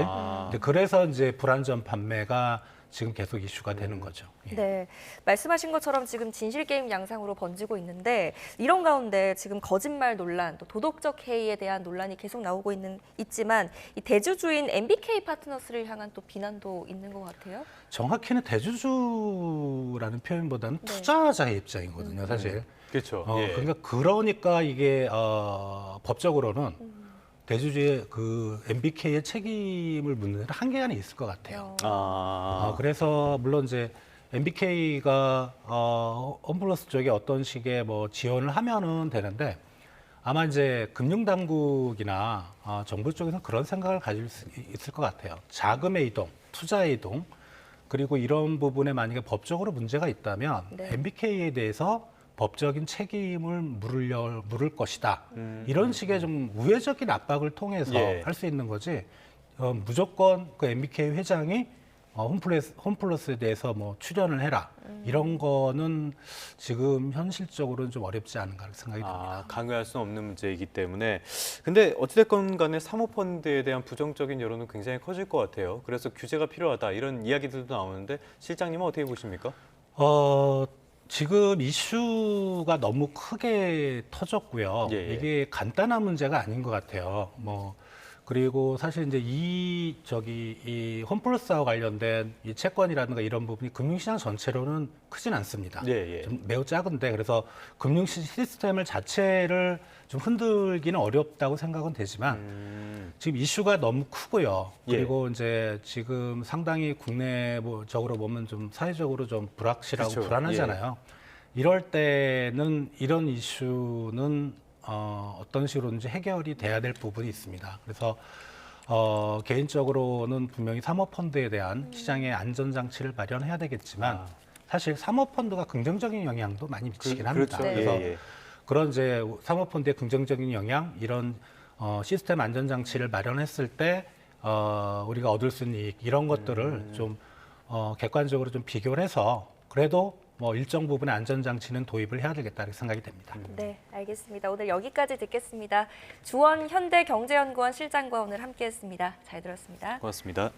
그래서 이제 불안전 판매가 지금 계속 이슈가 되는 거죠. 예. 네, 말씀하신 것처럼 지금 진실 게임 양상으로 번지고 있는데 이런 가운데 지금 거짓말 논란, 또 도덕적 해이에 대한 논란이 계속 나오고 있지만 이 대주주인 MBK 파트너스를 향한 또 비난도 있는 것 같아요. 정확히는 대주주라는 표현보다는 투자자의 입장이거든요, 사실. 그렇죠. 그러니까 이게 법적으로는 대주주의 그 MBK의 책임을 묻는 데는 한계가 있을 것 같아요. 그래서 물론 이제 MBK가 홈플러스 쪽에 어떤 식의 뭐 지원을 하면은 되는데 아마 이제 금융당국이나 정부 쪽에서는 그런 생각을 가질 수 있을 것 같아요. 자금의 이동, 투자의 이동, 그리고 이런 부분에 만약에 법적으로 문제가 있다면 MBK에 대해서 법적인 책임을 물을 것이다. 이런 식의 좀 우회적인 압박을 통해서 할 수 있는 거지. 무조건 그 MBK 회장이 홈플러스에 대해서 뭐 출연을 해라. 이런 거는 지금 현실적으로는 좀 어렵지 않은가 생각이 듭니다. 강요할 수는 없는 문제이기 때문에. 근데 어찌됐건 간에 사모펀드에 대한 부정적인 여론은 굉장히 커질 것 같아요. 그래서 규제가 필요하다. 이런 이야기들도 나오는데 실장님은 어떻게 보십니까? 지금 이슈가 너무 크게 터졌고요. 이게 간단한 문제가 아닌 것 같아요. 그리고 사실 이제 이 홈플러스와 관련된 이 채권이라든가 이런 부분이 금융시장 전체로는 크진 않습니다. 좀 매우 작은데 그래서 금융 시스템을 자체를 좀 흔들기는 어렵다고 생각은 되지만 지금 이슈가 너무 크고요. 그리고 이제 지금 상당히 국내적으로 보면 좀 사회적으로 좀 불확실하고 불안하잖아요. 이럴 때는 이런 이슈는 어떤 식으로든지 해결이 돼야 될 부분이 있습니다. 그래서 개인적으로는 분명히 사모펀드에 대한 시장의 안전장치를 마련해야 되겠지만 사실 사모펀드가 긍정적인 영향도 많이 미치긴 합니다. 그래서 그런 이제 사모펀드의 긍정적인 영향, 이런 시스템 안전장치를 마련했을 때 우리가 얻을 수 있는 이익, 이런 것들을 좀 객관적으로 좀 비교를 해서 그래도 뭐 일정 부분의 안전장치는 도입을 해야 되겠다 이렇게 생각이 됩니다. 네, 알겠습니다. 오늘 여기까지 듣겠습니다. 주원 현대경제연구원 실장과 오늘 함께했습니다. 잘 들었습니다. 고맙습니다.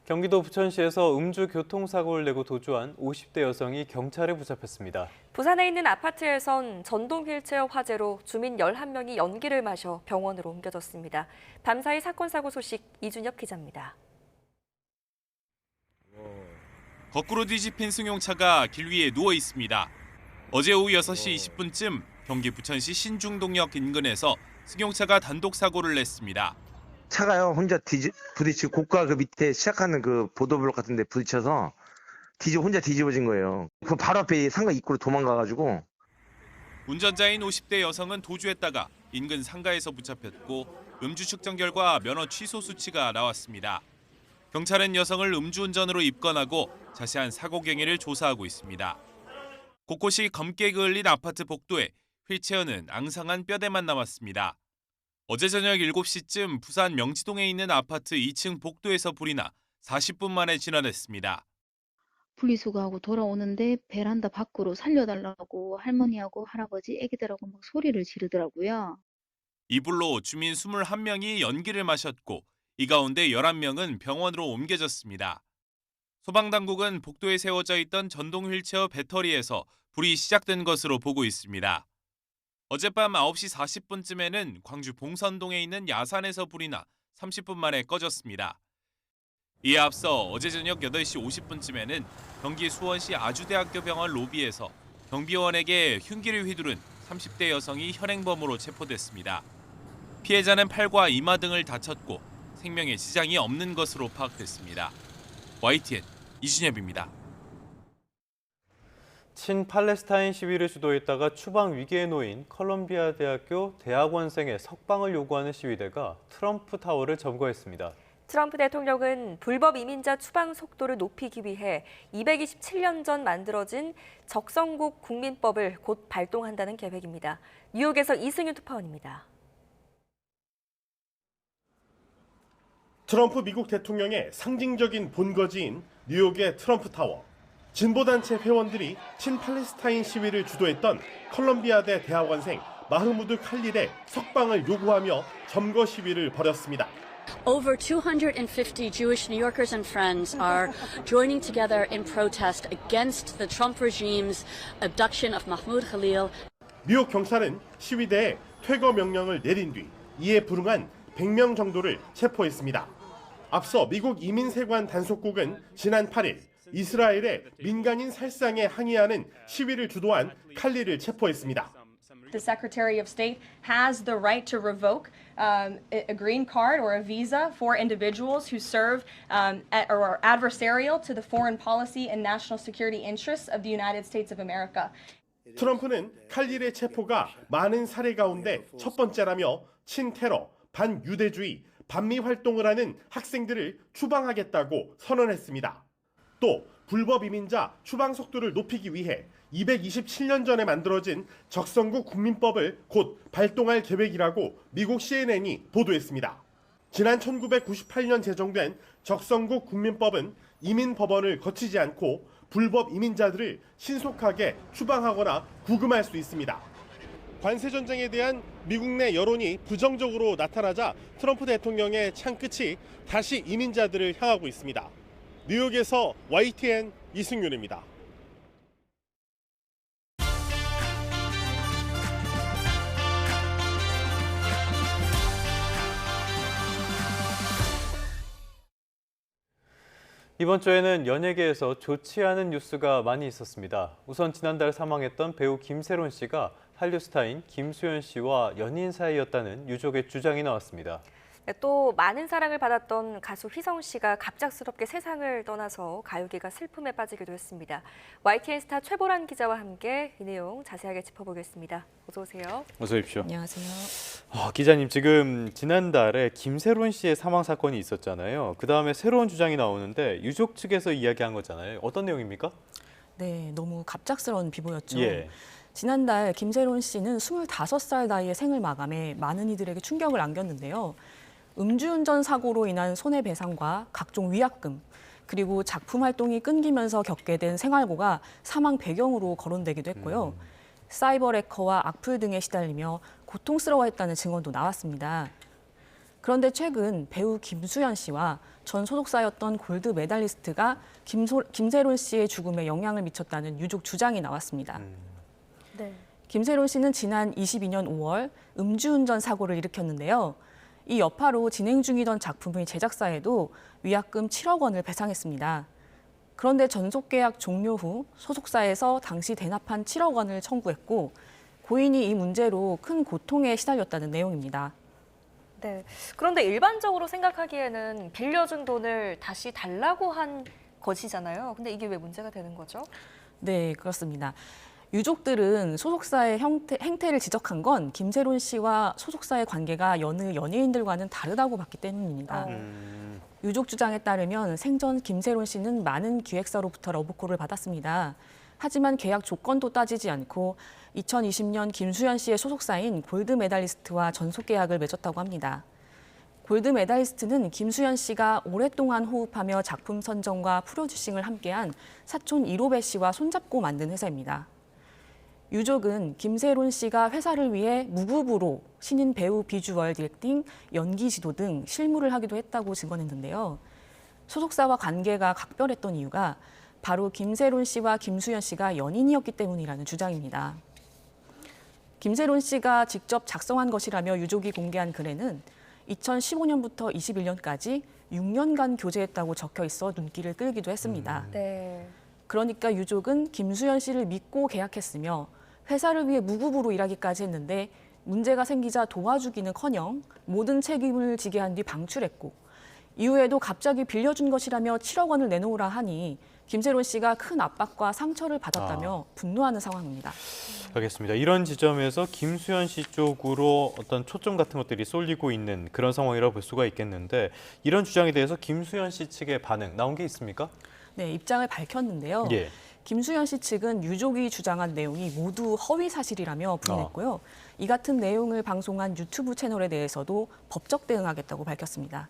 경기도 부천시에서 음주 교통사고를 내고 도주한 50대 여성이 경찰에 붙잡혔습니다. 부산에 있는 아파트에선 전동 휠체어 화재로 주민 11명이 연기를 마셔 병원으로 옮겨졌습니다. 밤사이 사건 사고 소식 이준혁 기자입니다. 거꾸로 뒤집힌 승용차가 길 위에 누워 있습니다. 어제 오후 6시 20분쯤 경기 부천시 신중동역 인근에서 승용차가 단독 사고를 냈습니다. 차가요 혼자 부딪히고 고가 그 밑에 시작하는 그 보도블록 같은데 부딪혀서 혼자 뒤집어진 거예요. 그 바로 앞에 상가 입구로 도망가가지고. 운전자인 50대 여성은 도주했다가 인근 상가에서 붙잡혔고 음주 측정 결과 면허 취소 수치가 나왔습니다. 경찰은 여성을 음주운전으로 입건하고 자세한 사고 경위를 조사하고 있습니다. 곳곳이 검게 그을린 아파트 복도에 휠체어는 앙상한 뼈대만 남았습니다. 어제 저녁 7시쯤 부산 명지동에 있는 아파트 2층 복도에서 불이 나 40분 만에 진화됐습니다. 분리수거하고 돌아오는데 베란다 밖으로 살려달라고 할머니하고 할아버지, 애기들하고 막 소리를 지르더라고요. 이 불로 주민 21명이 연기를 마셨고 이 가운데 11명은 병원으로 옮겨졌습니다. 소방당국은 복도에 세워져 있던 전동 휠체어 배터리에서 불이 시작된 것으로 보고 있습니다. 어젯밤 9시 40분쯤에는 광주 봉선동에 있는 야산에서 불이 나 30분 만에 꺼졌습니다. 이에 앞서 어제 저녁 8시 50분쯤에는 경기 수원시 아주대학교 병원 로비에서 경비원에게 흉기를 휘두른 30대 여성이 현행범으로 체포됐습니다. 피해자는 팔과 이마 등을 다쳤고 생명에 지장이 없는 것으로 파악됐습니다. YTN 이준엽입니다. 친팔레스타인 시위를 주도했다가 추방 위기에 놓인 컬럼비아 대학교 대학원생의 석방을 요구하는 시위대가 트럼프 타워를 점거했습니다. 트럼프 대통령은 불법 이민자 추방 속도를 높이기 위해 227년 전 만들어진 적성국 국민법을 곧 발동한다는 계획입니다. 뉴욕에서 이승윤 특파원입니다. 트럼프 미국 대통령의 상징적인 본거지인 뉴욕의 트럼프 타워. 진보단체 회원들이 친팔레스타인 시위를 주도했던 컬럼비아대 대학원생 마흐무드 칼릴의 석방을 요구하며 점거 시위를 벌였습니다. Over 250 Jewish New Yorkers and friends are joining together in protest against the Trump regime's abduction of Mahmoud Khalil. 뉴욕 경찰은 시위대에 퇴거 명령을 내린 뒤 이에 불응한 100명 정도를 체포했습니다. 앞서 미국 이민세관 단속국은 지난 8일 이스라엘의 민간인 살상에 항의하는 시위를 주도한 칼리를 체포했습니다. The Secretary of State has the right to revoke a green card or a visa for individuals who serve or are adversarial to the foreign policy and national security interests of the United States of America. 트럼프는 칼릴의 체포가 많은 사례 가운데 첫 번째라며 친테러, 반유대주의, 반미 활동을 하는 학생들을 추방하겠다고 선언했습니다. 또 불법 이민자 추방 속도를 높이기 위해 227년 전에 만들어진 적성국 국민법을 곧 발동할 계획이라고 미국 CNN이 보도했습니다. 지난 1998년 제정된 적성국 국민법은 이민 법원을 거치지 않고 불법 이민자들을 신속하게 추방하거나 구금할 수 있습니다. 관세 전쟁에 대한 미국 내 여론이 부정적으로 나타나자 트럼프 대통령의 창끝이 다시 이민자들을 향하고 있습니다. 뉴욕에서 YTN 이승윤입니다. 이번 주에는 연예계에서 좋지 않은 뉴스가 많이 있었습니다. 우선 지난달 사망했던 배우 김세론 씨가 한류 스타인 김수현 씨와 연인 사이였다는 유족의 주장이 나왔습니다. 또 많은 사랑을 받았던 가수 휘성 씨가 갑작스럽게 세상을 떠나서 가요계가 슬픔에 빠지기도 했습니다. YTN 스타 최보란 기자와 함께 이 내용 자세하게 짚어보겠습니다. 어서 오세요. 어서 오십시오. 안녕하세요. 기자님, 지금 지난달에 김세론 씨의 사망 사건이 있었잖아요. 그다음에 새로운 주장이 나오는데 유족 측에서 이야기한 거잖아요. 어떤 내용입니까? 네, 너무 갑작스러운 비보였죠. 예. 지난달 김세론 씨는 25살 나이에 생을 마감해 많은 이들에게 충격을 안겼는데요. 음주운전 사고로 인한 손해배상과 각종 위약금, 그리고 작품 활동이 끊기면서 겪게 된 생활고가 사망 배경으로 거론되기도 했고요. 사이버 해커와 악플 등에 시달리며 고통스러워했다는 증언도 나왔습니다. 그런데 최근 배우 김수현 씨와 전 소속사였던 골드 메달리스트가 김세론 씨의 죽음에 영향을 미쳤다는 유족 주장이 나왔습니다. 네. 김세론 씨는 지난 22년 5월 음주운전 사고를 일으켰는데요. 이 여파로 진행 중이던 작품의 제작사에도 위약금 7억 원을 배상했습니다. 그런데 전속계약 종료 후 소속사에서 당시 대납한 7억 원을 청구했고 고인이 이 문제로 큰 고통에 시달렸다는 내용입니다. 네. 그런데 일반적으로 생각하기에는 빌려준 돈을 다시 달라고 한 것이잖아요. 근데 이게 왜 문제가 되는 거죠? 네, 그렇습니다. 유족들은 소속사의 행태를 지적한 건 김세론 씨와 소속사의 관계가 여느 연예인들과는 다르다고 봤기 때문입니다. 유족 주장에 따르면 생전 김세론 씨는 많은 기획사로부터 러브콜을 받았습니다. 하지만 계약 조건도 따지지 않고 2020년 김수현 씨의 소속사인 골드 메달리스트와 전속 계약을 맺었다고 합니다. 골드 메달리스트는 김수현 씨가 오랫동안 호흡하며 작품 선정과 프로듀싱을 함께한 사촌 이로배 씨와 손잡고 만든 회사입니다. 유족은 김세론 씨가 회사를 위해 무급으로 신인 배우 비주얼 디렉팅, 연기 지도 등 실무를 하기도 했다고 증언했는데요. 소속사와 관계가 각별했던 이유가 바로 김세론 씨와 김수현 씨가 연인이었기 때문이라는 주장입니다. 김세론 씨가 직접 작성한 것이라며 유족이 공개한 글에는 2015년부터 21년까지 6년간 교제했다고 적혀 있어 눈길을 끌기도 했습니다. 네. 그러니까 유족은 김수현 씨를 믿고 계약했으며 회사를 위해 무급으로 일하기까지 했는데 문제가 생기자 도와주기는커녕 모든 책임을 지게 한 뒤 방출했고 이후에도 갑자기 빌려준 것이라며 7억 원을 내놓으라 하니 김세론 씨가 큰 압박과 상처를 받았다며 분노하는 상황입니다. 알겠습니다. 이런 지점에서 김수현 씨 쪽으로 어떤 초점 같은 것들이 쏠리고 있는 그런 상황이라고 볼 수가 있겠는데 이런 주장에 대해서 김수현 씨 측의 반응 나온 게 있습니까? 네, 입장을 밝혔는데요. 예. 김수현 씨 측은 유족이 주장한 내용이 모두 허위 사실이라며 부인했고요. 이 같은 내용을 방송한 유튜브 채널에 대해서도 법적 대응하겠다고 밝혔습니다.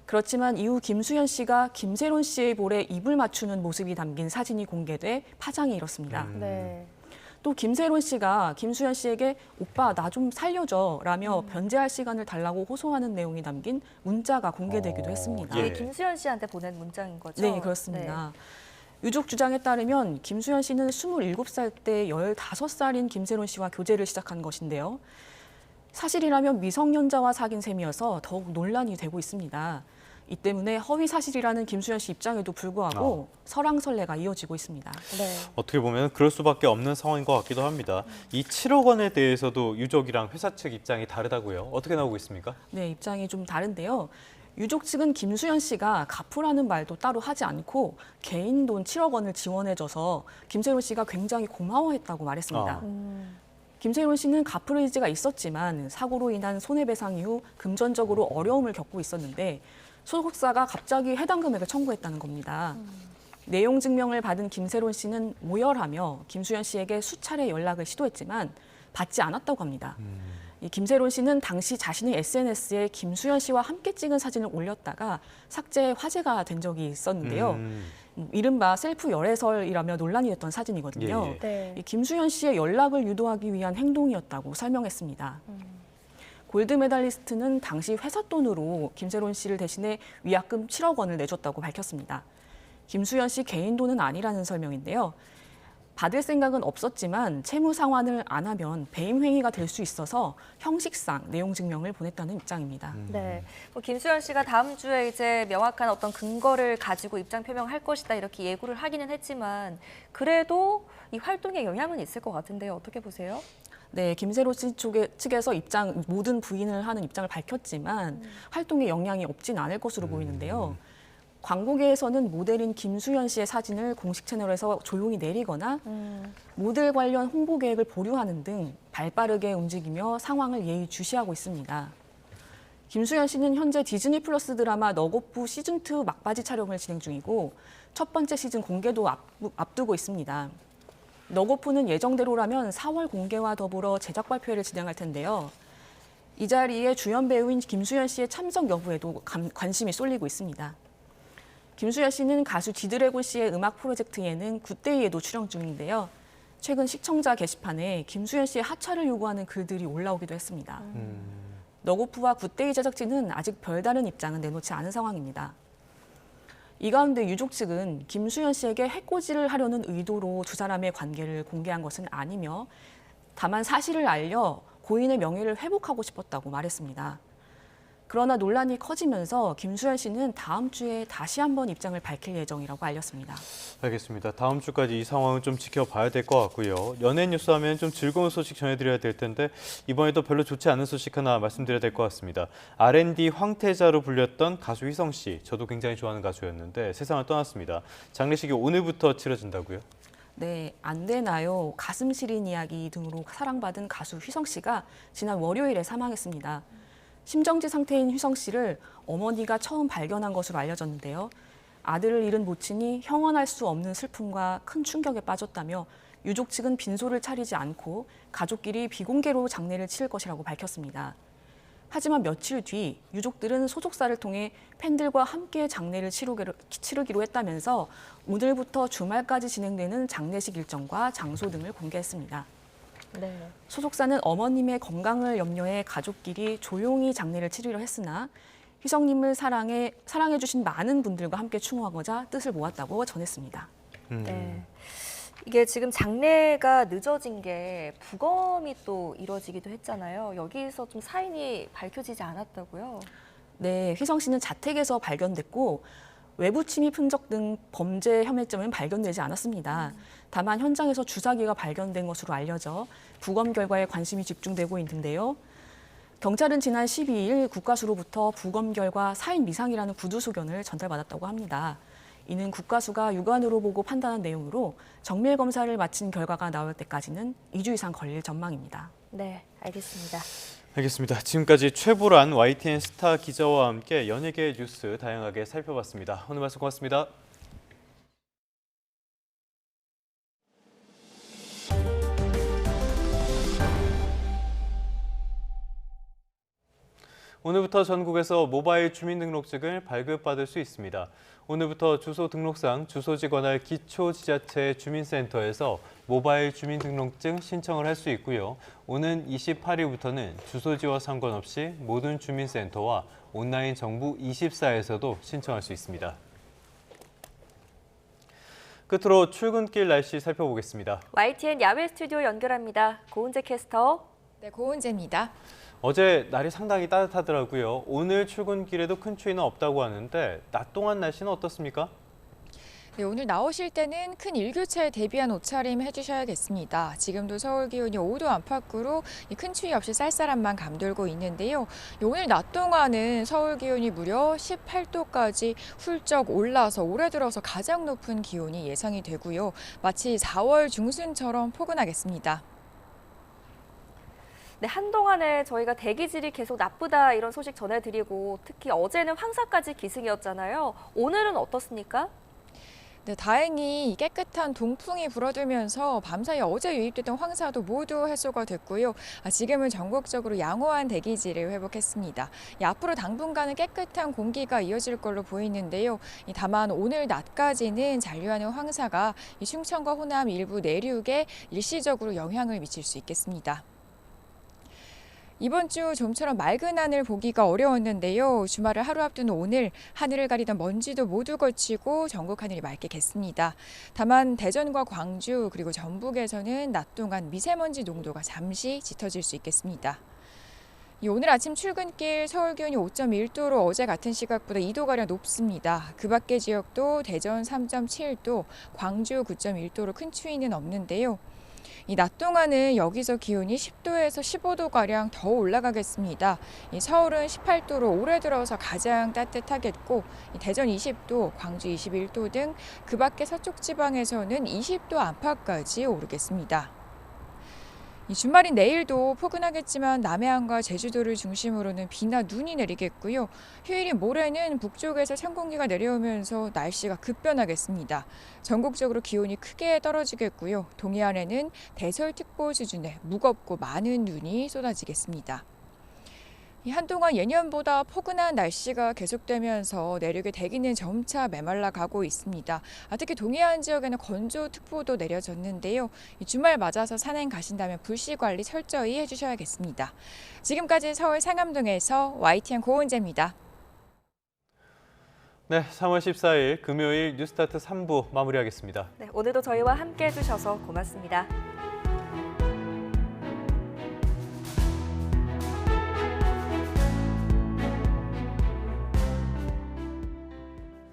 그렇지만 이후 김수현 씨가 김세론 씨의 볼에 입을 맞추는 모습이 담긴 사진이 공개돼 파장이 일었습니다. 네. 또 김세론 씨가 김수현 씨에게 오빠 나 좀 살려줘 라며 변제할 시간을 달라고 호소하는 내용이 담긴 문자가 공개되기도 했습니다. 이게 김수현 씨한테 보낸 문자인 거죠? 네, 그렇습니다. 유족 주장에 따르면 김수현 씨는 27살 때 15살인 김세론 씨와 교제를 시작한 것인데요. 사실이라면 미성년자와 사귄 셈이어서 더욱 논란이 되고 있습니다. 이 때문에 허위 사실이라는 김수현 씨 입장에도 불구하고 설왕설래가 이어지고 있습니다. 네. 어떻게 보면 그럴 수밖에 없는 상황인 것 같기도 합니다. 이 7억 원에 대해서도 유족이랑 회사 측 입장이 다르다고요. 어떻게 나오고 있습니까? 네, 입장이 좀 다른데요. 유족 측은 김수현 씨가 갚으라는 말도 따로 하지 않고 개인 돈 7억 원을 지원해줘서 김세론 씨가 굉장히 고마워했다고 말했습니다. 김세론 씨는 갚을 의지가 있었지만 사고로 인한 손해배상 이후 금전적으로 어려움을 겪고 있었는데 소속사가 갑자기 해당 금액을 청구했다는 겁니다. 내용 증명을 받은 김세론 씨는 모혈하며 김수현 씨에게 수차례 연락을 시도했지만 받지 않았다고 합니다. 이 김세론 씨는 당시 자신의 SNS에 김수현 씨와 함께 찍은 사진을 올렸다가 삭제 화제가 된 적이 있었는데요. 이른바 셀프 열애설이라며 논란이 됐던 사진이거든요. 예. 네. 이 김수현 씨의 연락을 유도하기 위한 행동이었다고 설명했습니다. 골드 메달리스트는 당시 회사 돈으로 김세론 씨를 대신해 위약금 7억 원을 내줬다고 밝혔습니다. 김수현 씨 개인 돈은 아니라는 설명인데요. 받을 생각은 없었지만 채무 상환을 안 하면 배임 행위가 될 수 있어서 형식상 내용 증명을 보냈다는 입장입니다. 네, 김수현 씨가 다음 주에 이제 명확한 어떤 근거를 가지고 입장 표명할 것이다 이렇게 예고를 하기는 했지만 그래도 이 활동에 영향은 있을 것 같은데요. 어떻게 보세요? 네, 김세론 씨 측에서 모든 부인을 하는 입장을 밝혔지만 활동에 영향이 없진 않을 것으로 보이는데요. 광고계에서는 모델인 김수현 씨의 사진을 공식 채널에서 조용히 내리거나 모델 관련 홍보 계획을 보류하는 등 발빠르게 움직이며 상황을 예의주시하고 있습니다. 김수현 씨는 현재 디즈니 플러스 드라마 너고프 시즌2 막바지 촬영을 진행 중이고 첫 번째 시즌 공개도 앞두고 있습니다. 너고프는 예정대로라면 4월 공개와 더불어 제작 발표회를 진행할 텐데요. 이 자리에 주연 배우인 김수현 씨의 참석 여부에도 관심이 쏠리고 있습니다. 김수현 씨는 가수 지드래곤 씨의 음악 프로젝트 예능 굿데이에도 출연 중인데요. 최근 시청자 게시판에 김수현 씨의 하차를 요구하는 글들이 올라오기도 했습니다. 너고프와 굿데이 제작진은 아직 별다른 입장은 내놓지 않은 상황입니다. 이 가운데 유족 측은 김수현 씨에게 해코지를 하려는 의도로 두 사람의 관계를 공개한 것은 아니며 다만 사실을 알려 고인의 명예를 회복하고 싶었다고 말했습니다. 그러나 논란이 커지면서 김수현 씨는 다음 주에 다시 한번 입장을 밝힐 예정이라고 알렸습니다. 알겠습니다. 다음 주까지 이 상황은 좀 지켜봐야 될 것 같고요. 연예 뉴스 하면 좀 즐거운 소식 전해드려야 될 텐데 이번에도 별로 좋지 않은 소식 하나 말씀드려야 될 것 같습니다. R&D 황태자로 불렸던 가수 휘성 씨, 저도 굉장히 좋아하는 가수였는데 세상을 떠났습니다. 장례식이 오늘부터 치러진다고요? 네, 안 되나요? 가슴 시린 이야기 등으로 사랑받은 가수 휘성 씨가 지난 월요일에 사망했습니다. 심정지 상태인 휘성 씨를 어머니가 처음 발견한 것으로 알려졌는데요. 아들을 잃은 모친이 형언할 수 없는 슬픔과 큰 충격에 빠졌다며 유족 측은 빈소를 차리지 않고 가족끼리 비공개로 장례를 치를 것이라고 밝혔습니다. 하지만 며칠 뒤 유족들은 소속사를 통해 팬들과 함께 장례를 치르기로 했다면서 오늘부터 주말까지 진행되는 장례식 일정과 장소 등을 공개했습니다. 네. 소속사는 어머님의 건강을 염려해 가족끼리 조용히 장례를 치르려 했으나 휘성님을 사랑해 주신 많은 분들과 함께 추모하고자 뜻을 모았다고 전했습니다. 네. 이게 지금 장례가 늦어진 게 부검이 또 이뤄지기도 했잖아요. 여기서 좀 사인이 밝혀지지 않았다고요? 네, 휘성 씨는 자택에서 발견됐고 외부 침입 흔적 등 범죄 혐의점은 발견되지 않았습니다. 다만 현장에서 주사기가 발견된 것으로 알려져 부검 결과에 관심이 집중되고 있는데요. 경찰은 지난 12일 국가수로부터 부검 결과 사인 미상이라는 구두 소견을 전달받았다고 합니다. 이는 국가수가 유관으로 보고 판단한 내용으로 정밀 검사를 마친 결과가 나올 때까지는 2주 이상 걸릴 전망입니다. 네, 알겠습니다. 알겠습니다. 지금까지 최보란 YTN 스타 기자와 함께 연예계 뉴스 다양하게 살펴봤습니다. 오늘 말씀 고맙습니다. 오늘부터 전국에서 모바일 주민등록증을 발급받을 수 있습니다. 오늘부터 주소 등록상 주소지 관할 기초지자체 주민센터에서 모바일 주민등록증 신청을 할 수 있고요. 오는 28일부터는 주소지와 상관없이 모든 주민센터와 온라인 정부 24에서도 신청할 수 있습니다. 끝으로 출근길 날씨 살펴보겠습니다. YTN 야외 스튜디오 연결합니다. 고은재 캐스터. 네, 고은재입니다. 어제 날이 상당히 따뜻하더라고요. 오늘 출근길에도 큰 추위는 없다고 하는데 낮 동안 날씨는 어떻습니까? 네, 오늘 나오실 때는 큰 일교차에 대비한 옷차림 해주셔야겠습니다. 지금도 서울 기온이 5도 안팎으로 큰 추위 없이 쌀쌀함만 감돌고 있는데요. 오늘 낮 동안은 서울 기온이 무려 18도까지 훌쩍 올라서 올해 들어서 가장 높은 기온이 예상이 되고요. 마치 4월 중순처럼 포근하겠습니다. 네, 한동안에 저희가 대기질이 계속 나쁘다 이런 소식 전해드리고 특히 어제는 황사까지 기승이었잖아요. 오늘은 어떻습니까? 네, 다행히 깨끗한 동풍이 불어들면서 밤사이 어제 유입됐던 황사도 모두 해소가 됐고요. 지금은 전국적으로 양호한 대기질을 회복했습니다. 앞으로 당분간은 깨끗한 공기가 이어질 걸로 보이는데요. 다만 오늘 낮까지는 잔류하는 황사가 충청과 호남 일부 내륙에 일시적으로 영향을 미칠 수 있겠습니다. 이번 주 좀처럼 맑은 하늘 보기가 어려웠는데요. 주말을 하루 앞둔 오늘 하늘을 가리던 먼지도 모두 거치고 전국 하늘이 맑게 겠습니다. 다만 대전과 광주 그리고 전북에서는 낮 동안 미세먼지 농도가 잠시 짙어질 수 있겠습니다. 오늘 아침 출근길 서울 기온이 5.1도로 어제 같은 시각보다 2도가량 높습니다. 그 밖의 지역도 대전 3.7도, 광주 9.1도로 큰 추위는 없는데요. 낮 동안은 여기서 기온이 10도에서 15도가량 더 올라가겠습니다. 서울은 18도로 올해 들어서 가장 따뜻하겠고 대전 20도, 광주 21도 등 그 밖의 서쪽 지방에서는 20도 안팎까지 오르겠습니다. 주말인 내일도 포근하겠지만 남해안과 제주도를 중심으로는 비나 눈이 내리겠고요. 휴일인 모레는 북쪽에서 찬 공기가 내려오면서 날씨가 급변하겠습니다. 전국적으로 기온이 크게 떨어지겠고요. 동해안에는 대설특보 수준의 무겁고 많은 눈이 쏟아지겠습니다. 한동안 예년보다 포근한 날씨가 계속되면서 내륙의 대기는 점차 메말라 가고 있습니다. 특히 동해안 지역에는 건조특보도 내려졌는데요. 주말 맞아서 산행 가신다면 불씨 관리 철저히 해주셔야겠습니다. 지금까지 서울 상암동에서 YTN 고은재입니다. 네, 3월 14일 금요일 뉴스타트 3부 마무리하겠습니다. 네, 오늘도 저희와 함께 해주셔서 고맙습니다.